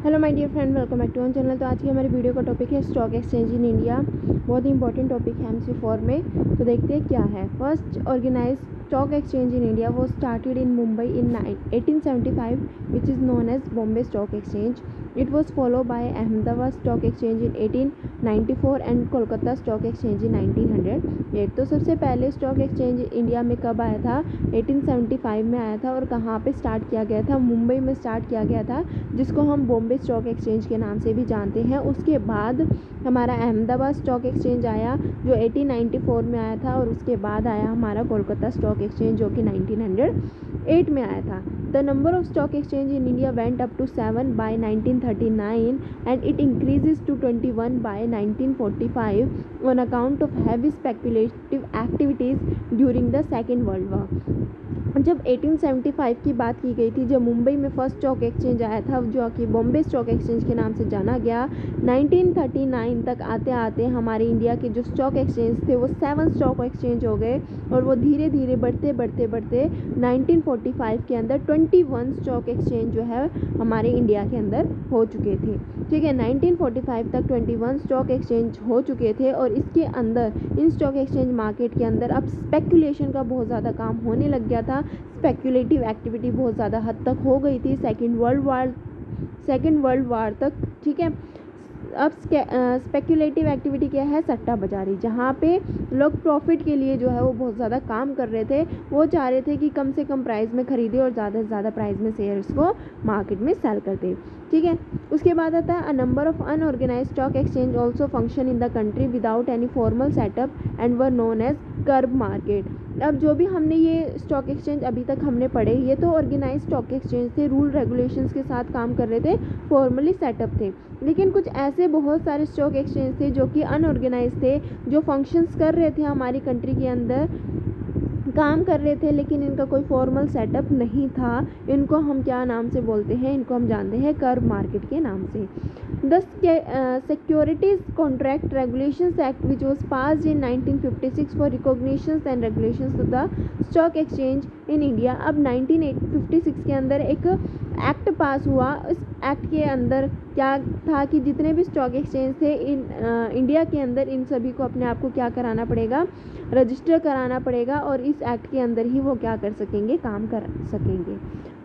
Hello my dear friend, welcome back to on channel. तो आज की हमारी वीडियो का टॉपिक है स्टॉक एक्सचेंज इन इंडिया। बहुत ही इंपॉर्टेंट टॉपिक है MC4 में। तो देखते हैं क्या है। First organise stock exchange in India वो started in Mumbai in 1875 which is known as Bombay stock exchange. It was followed by Ahmedabad Stock Exchange in 1894 and Kolkata stock exchange in 1908. तो सबसे पहले स्टॉक एक्सचेंज इंडिया में कब आया था? 1875 में आया था। और कहाँ पे स्टार्ट किया गया था? मुंबई में स्टार्ट किया गया था, जिसको हम बॉम्बे स्टॉक एक्सचेंज के नाम से भी जानते हैं। उसके बाद हमारा अहमदाबाद स्टॉक एक्सचेंज आया जो 1894 में आया था, और उसके बाद आया हमारा कोलकाता स्टॉक एक्सचेंज जो कि 1908 में आया था. The number of stock exchange in India went up to 7 by 1939 and it increases to 21 by 1945 on account of heavy speculative activities during the Second World War. जब 1875 की बात की गई थी, जब मुंबई में फर्स्ट स्टॉक एक्सचेंज आया था जो कि बॉम्बे स्टॉक एक्सचेंज के नाम से जाना गया, 1939 तक आते आते हमारे इंडिया के जो स्टॉक एक्सचेंज थे वो 7 स्टॉक एक्सचेंज हो गए, और वो धीरे धीरे बढ़ते 1945 के अंदर 21 स्टॉक एक्सचेंज जो है हमारे इंडिया के अंदर हो चुके थे. ठीक है, 1945 तक 21 स्टॉक एक्सचेंज हो चुके थे, और इसके अंदर इन स्टॉक एक्सचेंज मार्केट के अंदर अब स्पेकुलेशन का बहुत ज़्यादा काम होने लग गया था. स्पेकुलेटिव एक्टिविटी बहुत ज़्यादा हद तक हो गई थी सेकेंड वर्ल्ड वार तक. ठीक है, अब स्पेकुलेटिव एक्टिविटी क्या है? सट्टा बाजारी, जहाँ पे लोग प्रॉफिट के लिए जो है वो बहुत ज़्यादा काम कर रहे थे. वो चाह रहे थे कि कम से कम प्राइस में खरीदे और ज़्यादा से ज़्यादा प्राइस में शेयर्स को मार्केट में सेल कर दे. ठीक है, उसके बाद आता है a number of unorganised stock exchange also function in the country without any formal setup and were known as kerb market. अब जो भी हमने ये स्टॉक एक्सचेंज अभी तक हमने पढ़े, ये तो ऑर्गेनाइज स्टॉक एक्सचेंज थे, रूल रेगुलेशंस के साथ काम कर रहे थे, फॉर्मली सेटअप थे. लेकिन कुछ ऐसे बहुत सारे स्टॉक एक्सचेंज थे जो कि अनऑर्गेनाइज थे, जो फंक्शंस कर रहे थे हमारी कंट्री के अंदर, काम कर रहे थे, लेकिन इनका कोई फॉर्मल सेटअप नहीं था. इनको हम क्या नाम से बोलते हैं? इनको हम जानते हैं कर्ब मार्केट के नाम से. The securities contract regulations act which was passed in 1956 for recognitions and regulations of the stock exchange in India. अब 1956 के अंदर एक एक्ट पास हुआ. इस एक्ट के अंदर क्या था कि जितने भी स्टॉक एक्सचेंज थे इंडिया के अंदर, इन सभी को अपने आप को क्या कराना पड़ेगा? रजिस्टर कराना पड़ेगा, और इस एक्ट के अंदर ही वो क्या कर सकेंगे? काम कर सकेंगे.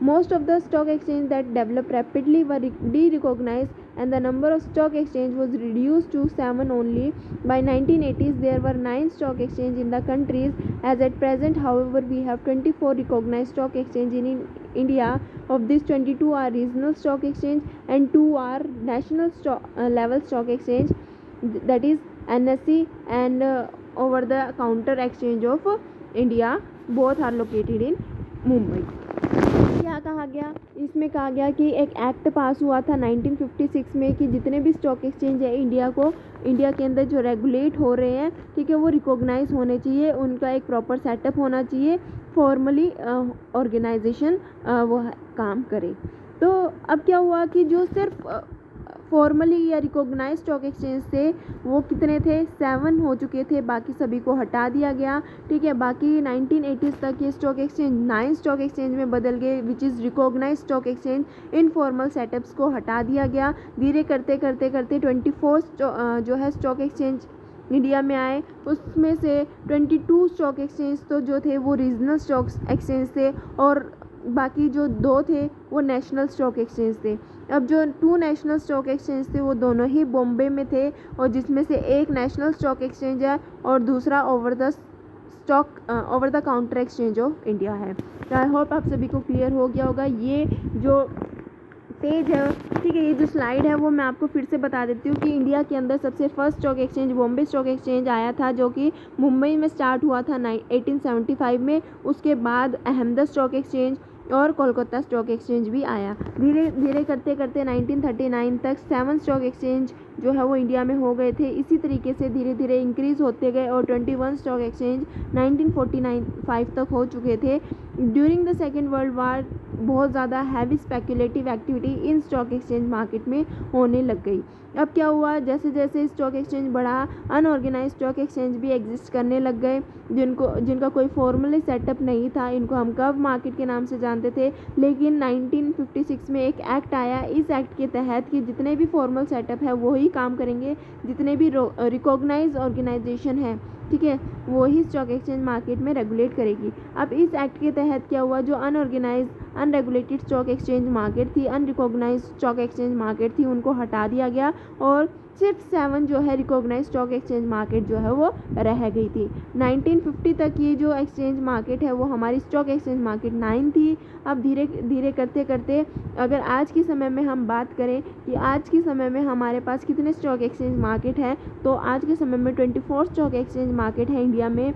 Most of the stock exchange that developed rapidly were de-recognized and the number of stock exchange was reduced to 7 only. By 1980s there were 9 stock exchange in the countries. As at present, however, we have 24 recognized stock exchange in India. Of these, 22 are regional stock exchange and 2 are national level stock exchange, that is NSE and over the counter exchange of India. Both are located in Mumbai. क्या कहा गया? इसमें कहा गया कि एक act पास हुआ था 1956 में कि जितने भी स्टॉक एक्सचेंज है इंडिया के अंदर जो रेगुलेट हो रहे हैं, ठीक है, वो रिकॉग्नाइज होने चाहिए, उनका एक प्रॉपर सेटअप होना चाहिए, फॉर्मली ऑर्गेनाइजेशन वो काम करे. तो अब क्या हुआ कि जो सिर्फ फॉर्मली या रिकॉग्नाइज स्टॉक एक्सचेंज थे वो कितने थे? 7 हो चुके थे, बाकी सभी को हटा दिया गया. ठीक है, बाकी 1980s तक ये स्टॉक एक्सचेंज 9 स्टॉक एक्सचेंज में बदल गए, which is recognise stock exchange. Informal setups को हटा दिया गया. धीरे करते 24 जो है स्टॉक एक्सचेंज इंडिया में आए. उसमें से 22 स्टॉक एक्सचेंज तो जो थे वो रीजनल स्टॉक एक्सचेंज थे, और बाकी जो 2 थे वो नेशनल स्टॉक एक्सचेंज थे. अब जो 2 नेशनल स्टॉक एक्सचेंज थे वो दोनों ही बॉम्बे में थे, और जिसमें से एक नेशनल स्टॉक एक्सचेंज है और दूसरा over the counter exchange of India है. आई होप आप सभी को क्लियर हो गया होगा. ये जो पेज है, ठीक है, ये जो स्लाइड है वो मैं आपको फिर से बता देती हूँ कि इंडिया के अंदर सबसे first stock exchange Bombay stock exchange आया था, जो कि मुंबई में स्टार्ट हुआ था 1875 में. उसके बाद अहमदाबाद स्टॉक एक्सचेंज और कोलकाता स्टॉक एक्सचेंज भी आया. धीरे धीरे करते 1939 तक 7 स्टॉक एक्सचेंज जो है वो इंडिया में हो गए थे. इसी तरीके से धीरे धीरे इंक्रीज़ होते गए, और 21 स्टॉक एक्सचेंज 1945 तक हो चुके थे. During the second world war बहुत ज़्यादा heavy speculative activity in stock exchange market में होने लग गई। अब क्या हुआ, जैसे जैसे स्टॉक एक्सचेंज बढ़ा, अनऑर्गेनाइज स्टॉक एक्सचेंज भी एग्जिस्ट करने लग गए, जिनका कोई फॉर्मली सेटअप नहीं था। इनको हम कब मार्केट के नाम से जानते थे, लेकिन 1956 में एक एक्ट आया। इस एक्ट के तहत कि जितने भी फॉर्मल सेटअप है वो ही काम करेंगे, जितने भी रिकॉग्नाइज ऑर्गेनाइजेशन है, ठीक है, वो ही स्टॉक एक्सचेंज मार्केट में रेगुलेट करेगी। अब इस एक्ट के तहत क्या हुआ, जो unorganise unregulated stock exchange market थी, अनरिकॉग्नाइज स्टॉक एक्सचेंज मार्केट थी, उनको हटा दिया गया और सिर्फ 7 जो है रिकॉग्नाइज स्टॉक एक्सचेंज मार्केट जो है वो रह गई थी। 1950 तक ये जो एक्सचेंज मार्केट है वो हमारी स्टॉक एक्सचेंज मार्केट 9 थी। अब धीरे धीरे करते करते अगर आज के समय में हम बात करें कि आज के समय में हमारे पास कितने स्टॉक एक्सचेंज मार्केट हैं, तो आज के समय में 24 स्टॉक एक्सचेंज मार्केट है इंडिया में,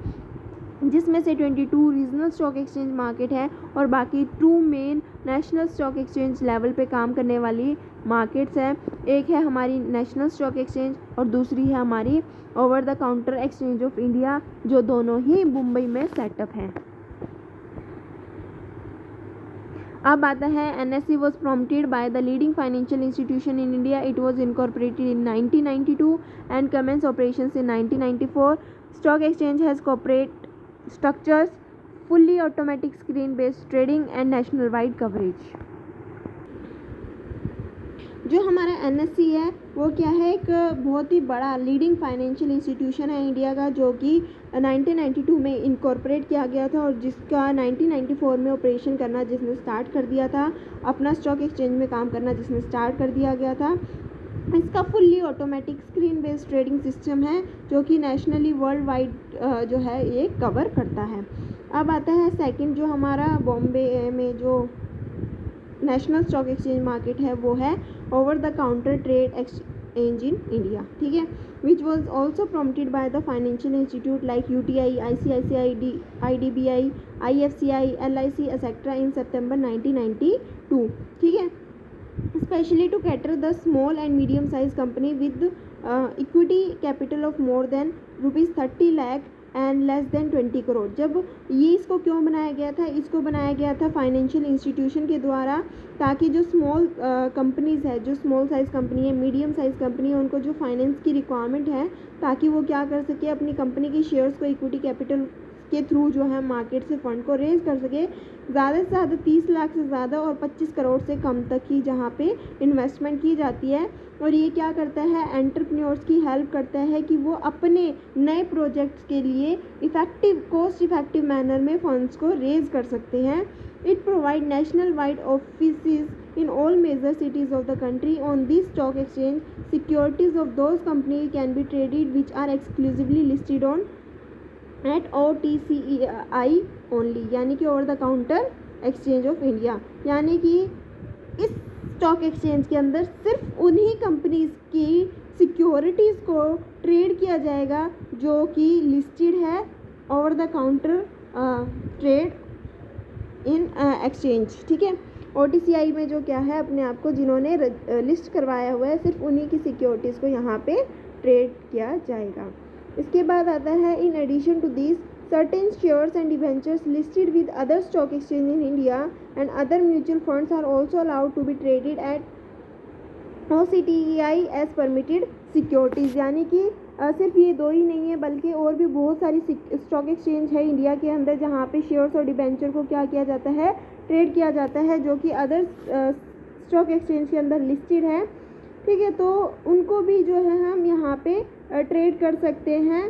जिसमें से 22 रीजनल स्टॉक एक्सचेंज मार्केट है और बाकी 2 main national stock exchange level पे काम करने वाली मार्केट्स हैं। एक है हमारी नेशनल स्टॉक एक्सचेंज और दूसरी है हमारी over the counter exchange of India, जो दोनों ही मुंबई में सेटअप हैं। अब आता है NSE was promoted by the leading financial institution in India. It was incorporated in 1992 and commenced operations in 1994. Stock exchange has corporate structures, fully automatic screen-based trading and national-wide coverage. जो हमारा NSE है वो क्या है, एक बहुत ही बड़ा leading financial institution है इंडिया का, जो कि 1992 में इनकॉर्पोरेट किया गया था और जिसका 1994 में ऑपरेशन करना जिसने स्टार्ट कर दिया था, अपना स्टॉक एक्सचेंज में काम करना जिसने स्टार्ट कर दिया गया था। इसका fully automatic screen based trading system है जो कि नेशनली वर्ल्ड वाइड जो है ये कवर करता है। अब आता है सेकंड, जो हमारा बॉम्बे में जो नेशनल स्टॉक एक्सचेंज मार्केट है वो है over the counter trade exchange in India, ठीक है, which was also promoted by the financial institute like UTI, ICICI, IDBI, IFCI, LIC etcetera in September 1992, ठीक है, especially to cater the small and medium sized company with equity capital of more than ₹30 lakh and less than 20 crore. जब ये इसको क्यों बनाया गया था, इसको बनाया गया था फाइनेंशियल इंस्टीट्यूशन के द्वारा, ताकि जो स्मॉल कंपनीज़ है, जो स्मॉल साइज़ कंपनी है, मीडियम साइज़ कंपनी है, उनको जो फाइनेंस की रिक्वायरमेंट है, ताकि वो क्या कर सके, अपनी कंपनी के शेयर्स को इक्विटी कैपिटल के थ्रू जो है मार्केट से फंड को रेज कर सके, ज़्यादा से ज़्यादा 30 लाख से ज़्यादा और 25 करोड़ से कम तक की जहाँ पे इन्वेस्टमेंट की जाती है। और ये क्या करता है, एंटरप्रेन्योर्स की हेल्प करता है कि वो अपने नए प्रोजेक्ट्स के लिए कॉस्ट इफेक्टिव मैनर में फंड्स को रेज कर सकते हैं। It provide national wide offices in all major cities of the country on this stock exchange. Securities of those company can be traded which are exclusively listed on at OTCEI only, यानी कि over the counter exchange of India, यानी कि इस stock exchange के अंदर सिर्फ उन्हीं companies की सिक्योरिटीज़ को ट्रेड किया जाएगा जो कि लिस्टेड है over the counter trade in exchange, ठीक है। OTCI में जो क्या है, अपने आप को जिन्होंने लिस्ट करवाया हुआ है, सिर्फ उन्हीं की सिक्योरिटीज़ को यहाँ पे ट्रेड किया जाएगा। इसके बाद आता है, in addition to this certain shares and debentures listed with other stock exchange in India and other mutual funds are also allowed to be traded at OTCEI as permitted securities, यानी कि सिर्फ ये दो ही नहीं है बल्कि और भी बहुत सारी स्टॉक एक्सचेंज है इंडिया के अंदर जहाँ पे शेयर्स और डिबेंचर को क्या किया जाता है, ट्रेड किया जाता है, जो कि अदर स्टॉक एक्सचेंज के अंदर लिस्टेड है, ठीक है। तो उनको भी जो है हम यहाँ पे ट्रेड कर सकते हैं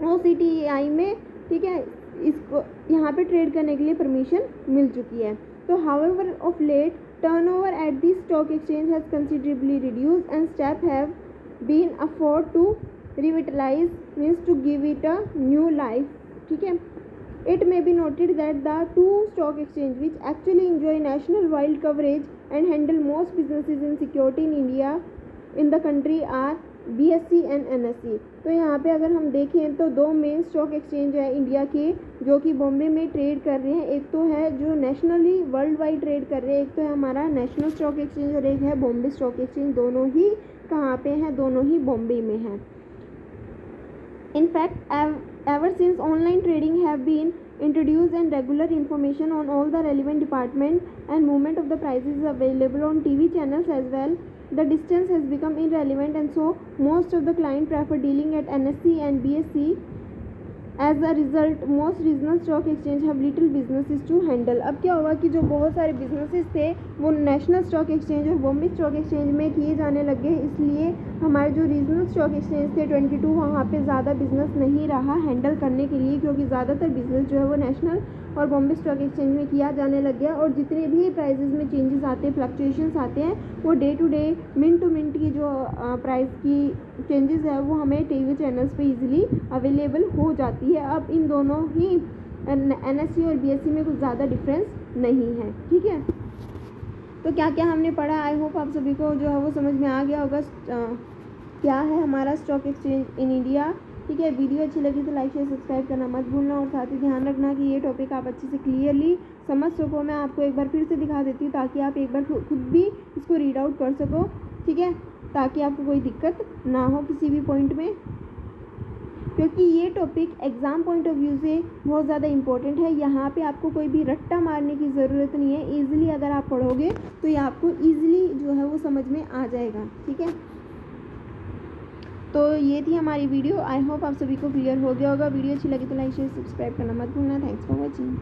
OTCEI में, ठीक है, इसको यहाँ पे ट्रेड करने के लिए परमिशन मिल चुकी है। तो however of late turnover at this stock exchange has considerably reduced and step have been afford to revitalise means to give it a new life, ठीक है। It may be noted that the two stock exchange which actually enjoy national wide coverage and handle most businesses in security in India in the country are BSE and NSE। तो यहाँ पे अगर हम देखें तो दो मेन स्टॉक एक्सचेंज है India के जो कि बॉम्बे में ट्रेड कर रहे हैं। एक तो है जो नेशनली वर्ल्ड वाइड ट्रेड कर रहे हैं, एक तो है हमारा नेशनल स्टॉक एक्सचेंज और एक है बॉम्बे स्टॉक एक्सचेंज। दोनों ही कहाँ पे हैं, दोनों ही बॉम्बे में हैं। In fact, ever since online trading have been introduced and regular information on all the relevant department and movement of the prices is available on TV channels as well. The distance has become irrelevant and so most of the client prefer dealing at NSE and BSE. As a result, most regional stock exchange have little businesses to handle. अब क्या हुआ कि जो बहुत सारे businesses थे वो national stock exchange और बॉम्बे स्टॉक एक्सचेंज में किए जाने लगे, इसलिए हमारे जो रीजनल स्टॉक एक्सचेंज थे 22 वहाँ पे ज़्यादा बिजनेस नहीं रहा हैंडल करने के लिए, क्योंकि ज़्यादातर बिजनेस जो है वो नेशनल और बॉम्बे स्टॉक एक्सचेंज में किया जाने लग गया। और जितने भी प्राइसेस में चेंजेस आते हैं, फ्लक्चुएशंस आते हैं, वो day to day minute to minute की जो प्राइस की चेंजेस है वो हमें टीवी चैनल्स पे इजीली अवेलेबल हो जाती है। अब इन दोनों ही NSE और BSE में कुछ ज़्यादा डिफरेंस नहीं है। ठीक है, तो क्या क्या हमने पढ़ा, आई होप आप सभी को जो है वो समझ में आ गया होगा क्या है हमारा स्टॉक एक्सचेंज इन इंडिया। ठीक है, वीडियो अच्छी लगी तो लाइक शेयर सब्सक्राइब करना मत भूलना और साथ ही ध्यान रखना कि ये टॉपिक आप अच्छे से क्लियरली समझ सको। मैं आपको एक बार फिर से दिखा देती हूँ ताकि आप एक बार खुद भी इसको रीड आउट कर सको। ठीक है, ताकि आपको कोई दिक्कत ना हो किसी भी पॉइंट में, क्योंकि ये topic exam point of view से बहुत ज़्यादा इंपॉर्टेंट है। यहाँ पे आपको कोई भी रट्टा मारने की ज़रूरत नहीं है, ईजिली अगर आप पढ़ोगे तो ये आपको ईजिली जो है वो समझ में आ जाएगा। ठीक है, तो ये थी हमारी वीडियो। आई होप आप सभी को क्लियर हो गया होगा। वीडियो अच्छी लगी तो लाइक शेयर सब्सक्राइब करना मत भूलना। Thanks for watching.